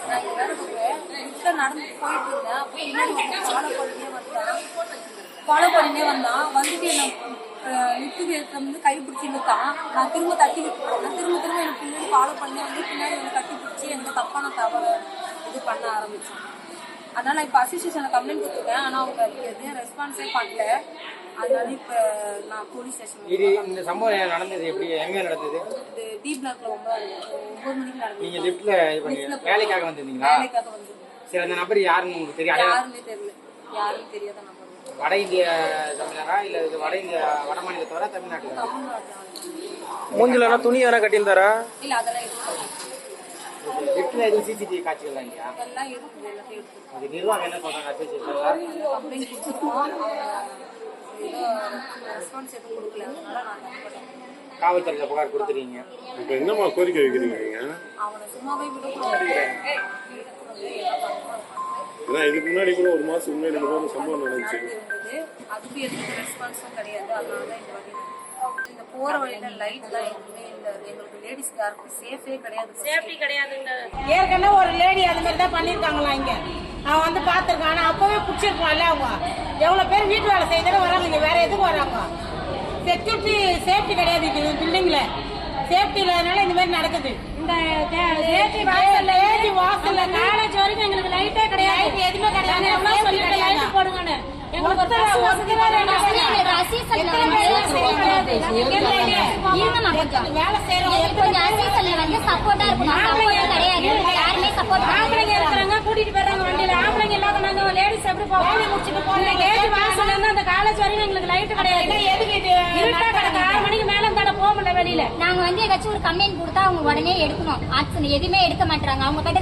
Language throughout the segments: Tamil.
நான் இங்க வேலை பார்க்குறேன். நடந்து போயிட்டு இருந்தேன். அப்போ பின்னாடி ஃபாலோ பண்ணினே வந்தான். வந்துட்டு என்ன லிஃப்ட்டுக்கு வந்து கை பிடிச்சி இழுத்தான். நான் திரும்ப தட்டி விட்டுருக்கேன். திரும்ப எனக்கு பின்னாடி ஃபாலோ பண்ணி வந்து பின்னாடி வந்து கட்டி பிடிச்சி எனக்கு தப்பான தவறு இது பண்ண ஆரம்பித்தேன். அதனால நான் இப்போ அசோசியேஷனில் கம்ப்ளைண்ட் கொடுத்துருக்கேன். ஆனால் அவங்க எதுவும் ரெஸ்பான்ஸே பண்ணல. அதனால இப்போ நான் போலீஸ் ஸ்டேஷன். இந்த சம்பவம் நடந்தது எப்படி, எங்கே நடந்தது? இது டி பிளாக்ல 9 மணிக்கு நடந்தது. நீங்கள் லிஃப்ட்டில் வேலைக்காக வந்திருந்தீங்களா? வேலைக்காக வந்து. சரி, அந்த நபர் யாருன்னு உங்களுக்கு தெரியும்? யாருமே தெரியல. யாரும் தெரியாத நம்பர். வட இந்திய தமிழரா இல்லை வட இந்திய வட மாநிலத்தவரா தமிழ்நாட்டுல? மூஞ்சில துணி யாரா கட்டியிருந்தாரா? இல்ல அதெல்லாம் இருக்கு. லிஃப்ட்ல எதுவும் சிசிடிவி காட்சிகள் இல்லையா? அதெல்லாம் இருக்குது. எல்லாத்தையும் இருக்கு. அது நிர்வாகம் என்ன சொல்றாங்க? கம்ப்ளைண்ட் கொடுத்துருக்கோம். ஏதோ ரெஸ்பான்ஸ் எதுவும் கொடுக்கல. அதனால நான் காவல்துறையில புகார் கொடுத்துறீங்க. இப்போ என்னமா கோரிக்கை வைக்கிறீங்க நீங்க? அவனை சும்மாவே விடக்கூடாது. ஏன்னா இதுக்கு முன்னாடி கூட ஒரு மாசம் முன்னாடி இந்த மாதிரி சம்பவம் நடந்துச்சு. அதுக்கு எதுக்கு ரெஸ்பான்ஸும் கிடையாது. அதனால தான் இந்த வாட்டி இந்த போற வழியில லைட் தான் எதுவுமே இல்லை. எங்களுக்கு லேடிஸ்க்கு யாருக்கும் சேஃபே கிடையாது. சேஃப்டி கிடையாதுங்க. ஏற்கனவே ஒரு லேடி அது மாதிரி தான் பண்ணியிருக்காங்களா இங்க. அவன் வந்து பார்த்துருக்கான். ஆனால் அப்பவே பிடிச்சிருப்பான்ல. அவங்க எவ்வளோ பேர் வீட்டு வேலை செய்தாலும் வராங்க. இங்கே வேற எதுக்கு வராங்க? செக்யூரிட்டி சேஃப்டி கிடையாது. இது பில்டிங்ல சேஃப்டி இல்லாதனால இந்த மாதிரி நடக்குது. இந்த வாசல்ல காலேஜ் வரைக்கும் எங்களுக்கு லைட்டே கிடையாது. எதுவுமே கிடையாது. லைட் போடுங்கன்னு எங்களுக்கு ஒரு பஸ் வசதி வேலை சப்போர்ட்டா இருக்கும். ஆம்பளைங்க இருக்கிறாங்க, கூட்டிட்டு போயிடுறாங்க வண்டியில. ஆம்பளைங்க இல்லாத நாங்க லேடிஸ் எப்படி போவோம்? முடிச்சுட்டு போவோம். கேட் வாசல்ல இருந்து அந்த காலேஜ் வரைக்கும் எங்களுக்கு லைட் கிடையாது. இருட்டா கிடக்கு. 6 மணிக்கு மேல அந்த போக முடியல வெளியில. நாங்க வந்து ஏதாச்சும் ஒரு கம்ப்ளைண்ட் கொடுத்தா அவங்க உடனே எடுக்கணும். ஆக்சன் எதுவுமே எடுக்க மாட்டாங்க. அவங்க கிட்ட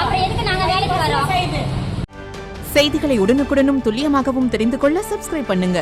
அப்புறம் எதுக்கு நாங்க வேலைக்கு வரோம்? செய்திகளை உடனுக்குடனும் துல்லியமாகவும் தெரிந்து கொள்ள சப்ஸ்கிரைப் பண்ணுங்க.